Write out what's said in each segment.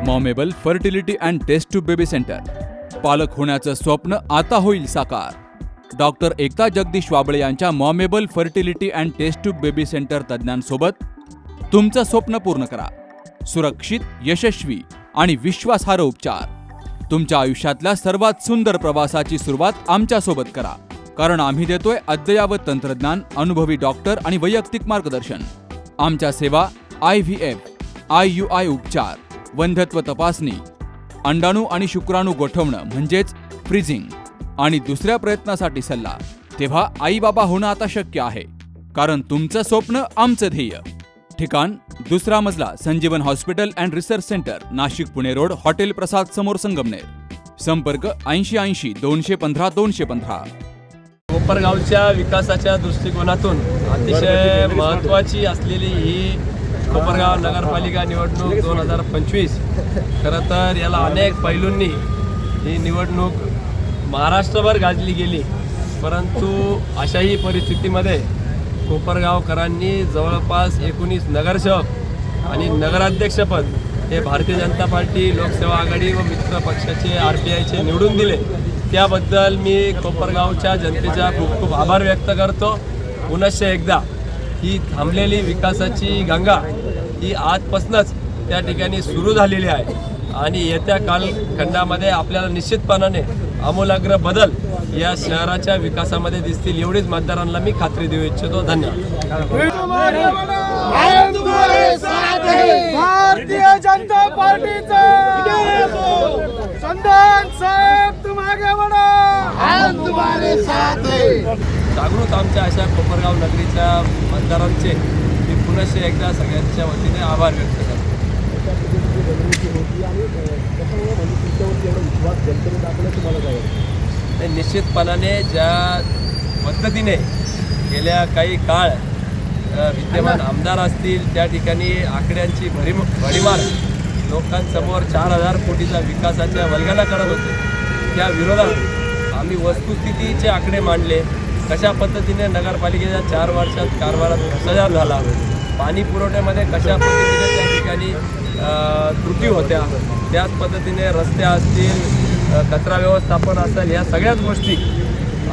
मॉमेबल fertility and test tube baby centre. पालक होण्याचं स्वप्न आता होईल साकार. डॉक्टर एकता जगदीश वाबळे यांच्या मॉमेबल fertility and test tube baby centre तज्ज्ञांसोबत तुमचं स्वप्न पूर्ण करा. सुरक्षित, यशस्वी आणि विश्वासार्ह उपचार. तुमच्या आयुष्यातल्या सर्वात सुंदर प्रवासाची सुरुवात आमच्यासोबत करा, कारण आम्ही देतोय अद्ययावत तंत्रज्ञान, अनुभवी डॉक्टर आणि वैयक्तिक मार्गदर्शन. आमच्या सेवा IVF, IUI उपचार, वंध्यत्व तपासणी, अंडाणू आणि शुक्राणू गोठवणं म्हणजेच फ्रीजिंग आणि दुसऱ्या प्रयत्नासाठी सल्ला. तेव्हा आई बाबा होणं आता शक्य आहे, कारण तुमचं स्वप्न आमचं ध्येय. ठिकाण 2रा मजला, Sanjeevan hospital and research centre, Nashik Pune road, hotel Prasad समोर, संगमनेर. संपर्क 8080 215 215. कोपरगावच्या विकासाच्या दृष्टिकोनातून अतिशय महत्त्वाची असलेली ही कोपरगाव नगरपालिका निवडणूक 2025. खरं तर याला अनेक पैलूंनी ही निवडणूक महाराष्ट्रभर गाजली गेली, परंतु अशाही परिस्थितीमध्ये कोपरगावकरांनी जवळपास 19 नगरसेवक आणि नगराध्यक्षपद हे भारतीय जनता पार्टी, लोकसेवा आघाडी व मित्र पक्षाचे RPIचे निवडून दिले. त्याबद्दल मी कोपरगावच्या जनतेचा खूप खूप आभार व्यक्त करतो. पुनश्च एकदा ही थांबलेली विकासाची गंगा ही आजपासूनच त्या ठिकाणी सुरू झालेली आहे आणि येत्या कालखंडामध्ये आपल्याला निश्चितपणाने आमूलाग्र बदल या शहराच्या विकासामध्ये दिसतील, एवढीच मतदारांना मी खात्री देऊ इच्छितो. धन्यवाद. भारतीय जनता पार्टीचे संधान साहेब, तुम आगे बढ़ो, हम तुम्हारे साथ हैं. जागृत आमच्या अशा कोपरगाव नगरीच्या मतदारांचे मी पुनश्च एकदा सगळ्यांच्या वतीने आभार व्यक्त करतो. निश्चितपणाने ज्या पद्धतीने गेल्या काही काळ विद्यमान आमदार असतील त्या ठिकाणी आकड्यांची भडीमार लोकांसमोर 4000 कोटीचा विकासाच्या वल्गना करत होते, त्या विरोधात आम्ही वस्तुस्थितीचे आकडे मांडले. कशा पद्धतीने नगरपालिकेच्या 4 वर्षात कारभारात भ्रष्टाचार झाला, पाणी पुरवठ्यामध्ये कशा पद्धतीने त्या ठिकाणी त्रुटी होत्या, त्याच पद्धतीने रस्ते असतील, कचरा व्यवस्थापन असेल, या सगळ्याच गोष्टी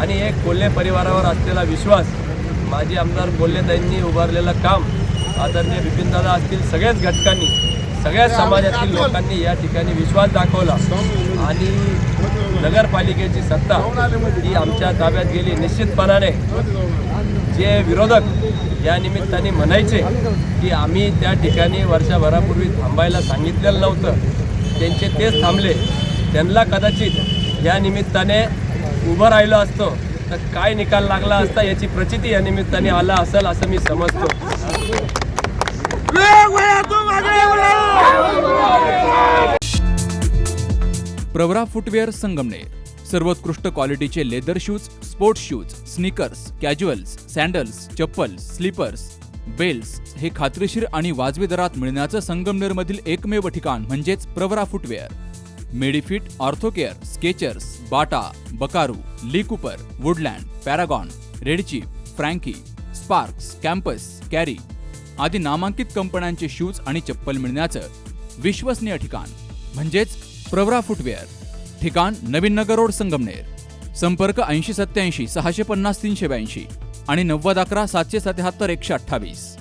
आणि एक कोल्हे परिवारावर असलेला विश्वास, माजी आमदार कोल्हेताईंनी उभारलेलं काम, आदरणीय बिपिनदादा असतील, सगळ्याच घटकांनी, सगळ्या समाजातील लोकांनी या ठिकाणी विश्वास दाखवला आणि नगरपालिकेची सत्ता ही आमच्या ताब्यात गेली. निश्चितपणाने जे विरोधक या निमित्ताने म्हणायचे की आम्ही त्या ठिकाणी वर्षभरापूर्वी थांबायला सांगितलेलं नव्हतं, त्यांचे तेच थांबले. त्यांना कदाचित या निमित्ताने उभं राहिलं असतं तर काय निकाल लागला असता याची प्रचिती या निमित्ताने आला असेल असं मी समजतो. प्रवरा फुटवेअर, संगमनेर. सर्वोत्कृष्ट क्वालिटीचे leather shoes, sports shoes, sneakers, casuals, sandals, chappals, slippers, belts हे खात्रीशीर आणि वाजवी दरात मिळण्याचं संगमनेरमधील एकमेव ठिकाण म्हणजेच Pravara footwear. Medifit, Orthocare, Skechers, Bata, Buckaroo, Lee Cooper, Woodland, Paragon, Redchief, Frankie, Sparx, Campus, Carry आदी नामांकित कंपन्यांचे शूज आणि चप्पल मिळण्याचं विश्वसनीय ठिकाण म्हणजेच प्रवरा फुटवेअर. ठिकाण नवीन नगर रोड, संगमनेर. संपर्क 8087 650 382 आणि 9011 777 128.